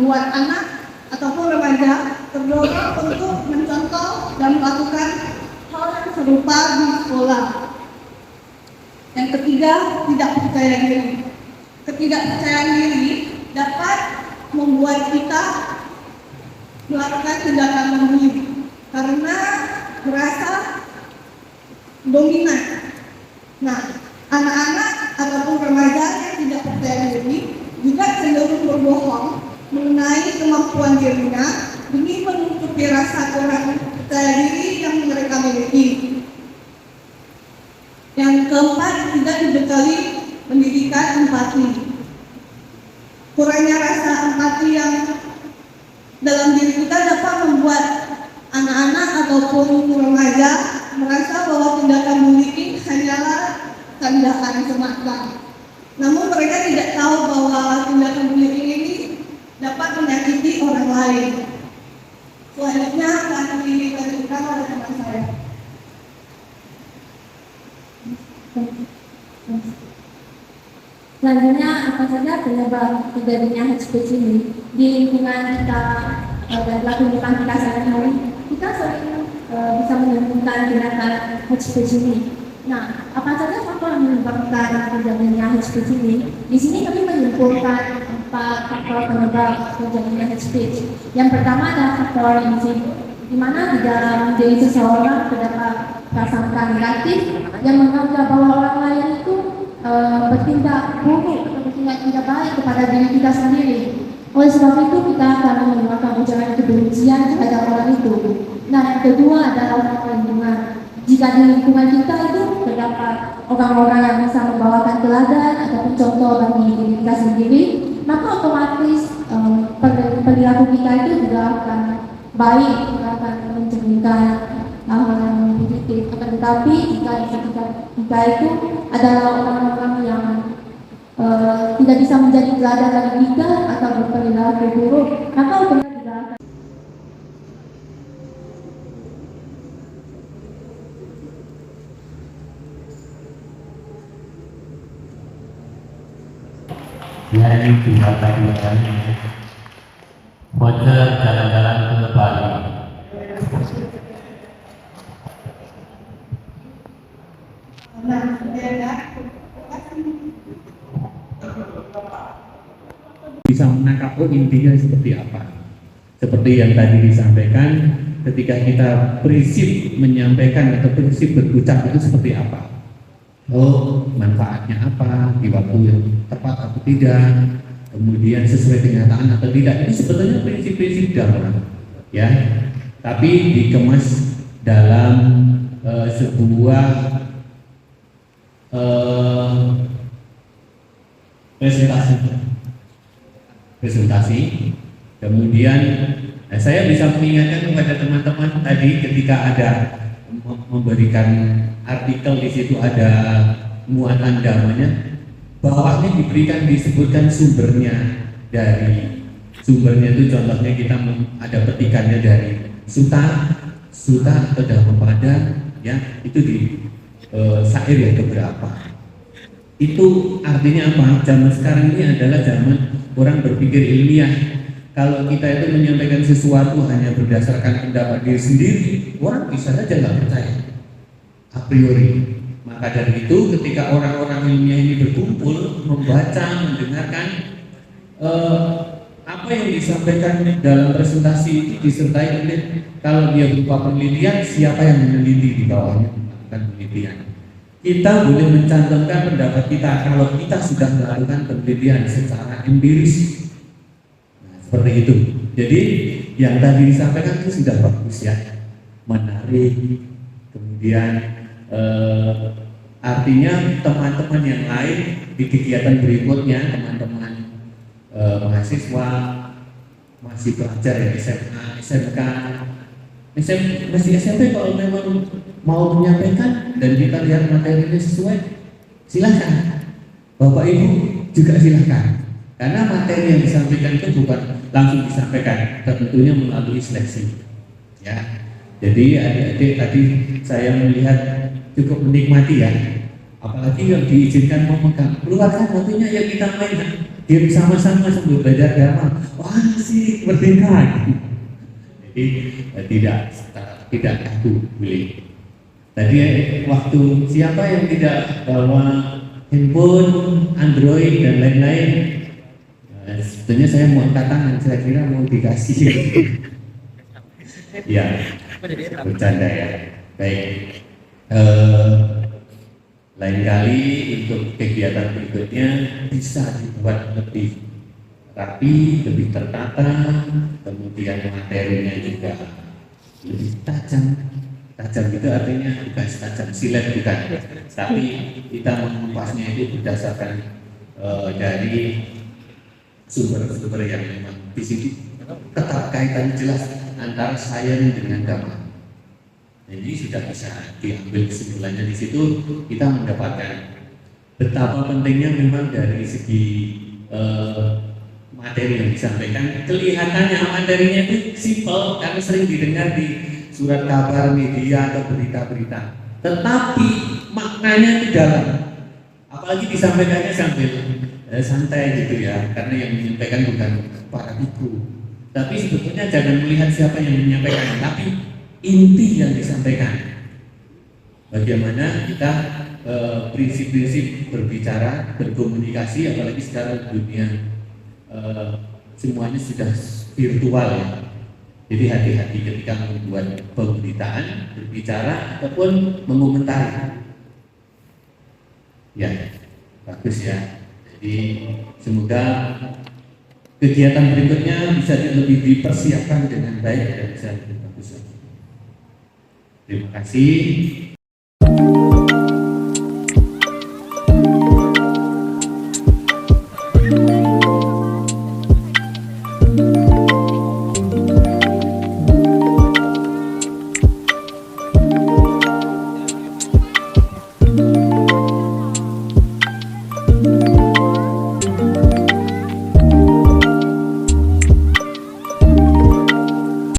membuat anak ataupun remaja terdorong untuk mencontoh dan melakukan hal yang serupa di sekolah. Yang ketiga, tidak percaya diri. Ketidakpercayaan diri dapat membuat kita melakukan tindakan membuli karena merasa dominan. Nah, anak-anak ataupun remaja yang tidak percaya diri juga cenderung berbohong mengenai kemampuan dirinya demi menutupi rasa kurang percaya diri yang mereka miliki. Yang keempat, tidak dibekali pendidikan empati. Kurangnya rasa empati yang dalam diri kita dapat membuat anak-anak ataupun remaja merasa bahwa tindakan bullying hanyalah candaan semata. Namun mereka tidak tahu bahwa tindakan bullying ini dapat menyakiti orang lain. Selanjutnya akan dilanjutkan oleh teman saya. Selanjutnya, apa saja penyebab terjadinya hate speech ini di lingkungan kita dan lingkungan kita sehari-hari? Kita sering bisa menemukan tindakan hate speech ini. Nah, apa saja faktor yang menyebabkan terjadinya hate speech ini? Di sini kami menyimpulkan 4 faktor penyebab terjadinya hate speech. Yang pertama adalah faktor individu, di mana di dalam diri seseorang terdapat prasangka negatif yang menganggap bahwa orang lain itu bertindak buruk atau bertindak tidak baik kepada diri kita sendiri. Oleh sebab itu kita akan mengeluarkan ujaran kebencian terhadap orang itu. Nah, yang kedua adalah lingkungan. Jika di lingkungan kita itu terdapat orang-orang yang bisa membawakan teladan ataupun contoh bagi diri kita sendiri, maka otomatis perilaku kita itu juga akan baik, juga akan mencerminkan hal yang positif. Akan tetapi jika kita itu adalah orang-orang yang tidak bisa menjadi teladan bagi kita atau berperilaku buruk, maka otomatis tidak akan. Dari pihak kajian voucher jalan-jalan ke Bali. Bisa menangkap intinya seperti apa. Seperti yang tadi disampaikan, ketika kita prinsip menyampaikan atau prinsip berucap itu seperti apa. Oh, manfaatnya apa, di waktu yang tepat atau tidak, kemudian sesuai kenyataan atau tidak. Ini sebetulnya prinsip-prinsip dasar, ya. Tapi dikemas dalam sebuah presentasi. Kemudian saya bisa mengingatkan kepada teman-teman tadi ketika ada memberikan artikel, di situ ada muatan namanya, bawahnya disebutkan sumbernya. Dari sumbernya itu contohnya kita ada petikannya dari Suta atau Dhammapada, ya, itu di syair yang keberapa. Itu artinya apa? Zaman sekarang ini adalah zaman orang berpikir ilmiah. Kalau kita itu menyampaikan sesuatu hanya berdasarkan pendapat diri sendiri, orang bisa saja nggak percaya a priori. Maka dari itu, ketika orang-orang ilmiah ini berkumpul, membaca, mendengarkan apa yang disampaikan dalam presentasi itu disertai oleh, kalau dia berupa penelitian, siapa yang meneliti di bawahnya melakukan penelitian. Kita boleh mencantumkan pendapat kita kalau kita sudah melakukan penelitian secara empiris. Seperti itu. Jadi yang tadi disampaikan itu sudah bagus, ya, menarik. Kemudian artinya teman-teman yang lain di kegiatan berikutnya, teman-teman mahasiswa, masih pelajar ya, SMA, SMK, masih SMP, kalau memang mau menyampaikan dan kita lihat materinya sesuai, silahkan. Bapak Ibu juga silahkan. Karena materi yang disampaikan itu bukan langsung disampaikan, tentunya melalui seleksi, ya. Jadi adik-adik tadi saya melihat cukup menikmati, ya. Apalagi yang diizinkan memegang, keluarkan waktunya ya kita main game sama-sama sambil belajar agama. Wah, masih merdeka. Jadi tidak kaku boleh. Tadi waktu siapa yang tidak bawa handphone, Android dan lain-lain, sebetulnya saya mau angkat tangan, saya kira mau dikasih. Ya, bercanda ya. Baik. Lain kali untuk kegiatan berikutnya bisa dibuat lebih rapi, lebih tertata, kemudian materinya juga lebih tajam. Tajam itu artinya bukan tajam silet, bukan, tapi kita mengupasnya itu berdasarkan dari sumber-sumber yang memang di sini keterkaitan jelas antara sains dengan agama. Jadi sudah bisa diambil kesimpulannya di situ, kita mendapatkan betapa pentingnya memang dari segi materi yang disampaikan. Kelihatannya materinya itu simpel karena sering didengar di surat kabar, media atau berita-berita, tetapi maknanya itu dalam. Apalagi disampaikannya sambil santai gitu ya, karena yang menyampaikan bukan para ibu. Tapi sebetulnya jangan melihat siapa yang menyampaikan, tapi inti yang disampaikan. Bagaimana kita prinsip-prinsip berbicara, berkomunikasi, apalagi sekarang dunia semuanya sudah virtual ya. Jadi hati-hati ketika membuat pemberitaan, berbicara ataupun mengomentari. Ya, bagus ya. Jadi semoga kegiatan berikutnya bisa lebih dipersiapkan dengan baik dan bisa lebih bagus. Terima kasih.